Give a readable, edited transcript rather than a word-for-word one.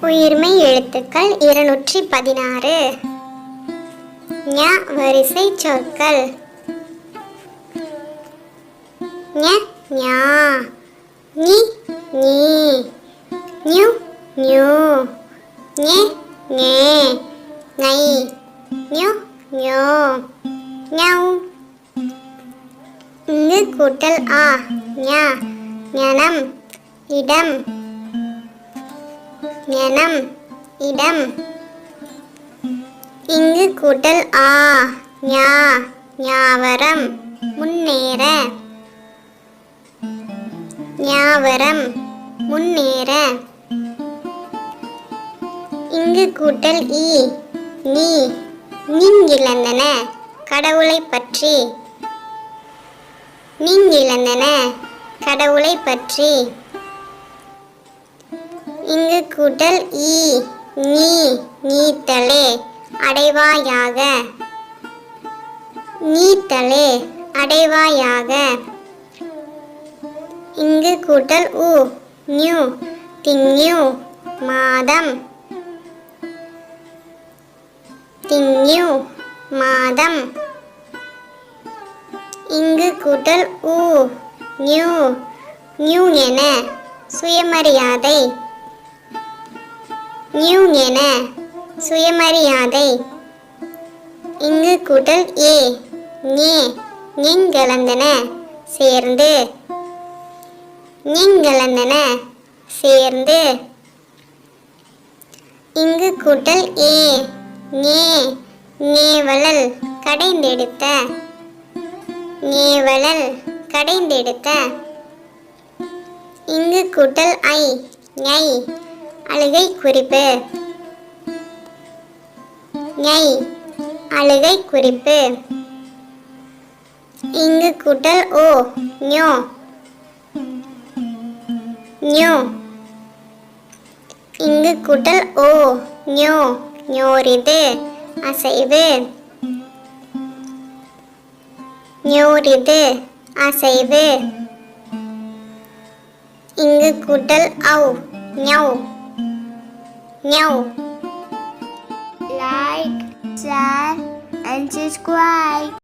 உயிர்மெய் எழுத்துக்கள் 216. ஞ வரிசை சொற்கள். ஞ ஞா, ஞி நீ, ஞு ஞு, ஞே ஞே, ஞை ஞொ ஞோ, ஞௌ. இங்கு கூட்டல் ஆ ஞ ஞனம் இடம், ஞனம் இடம். இங்கு கூட்டல் ஆ ஞா ஞாவரம் முன்னேற, ஞாவரம் முன்னேற. இங்கு கூட்டல் ஈ நீ நீங்கிழந்தன கடவுளை பற்றி, நீங்கிழந்தன கடவுளை பற்றி. இங்கு கூட்டல் ஈ நீ நீத்தலே அடைவாயாக, நீத்தலே அடைவாயாக. இங்கு கூட்டல் உ ஞு திங்ஞு மாதம், திங்ஞு மாதம். இங்கு கூட்டல் உ ஞு ஞு என சுயமரியாதை, ஞு என சுயமரியாதை. இங்கு கூட்டல் ஏ ஞே ஞெங்கலந்தன சேர்ந்து, ஞெங்கலந்தன சேர்ந்து. இங்கு கூட்டல் ஏ ஞே ஞேவலல் கடைந்தெடுத்த, ஞேவலல் கடைந்தெடுத்த. இங்கு கூட்டல் ஐ ஞை அழுகை குறிப்பு, ஞை அழுகை குறிப்பு. இங்கு கூட்டல் ஓ ஞோ ஞோ. இங்கு கூட்டல் ஓ ஞோ ஞோரிது அசைவு, ஞோரிது அசைவு. இங்கு கூட்டல் ஔ ஞௌ ஞௌ. Like, share and subscribe.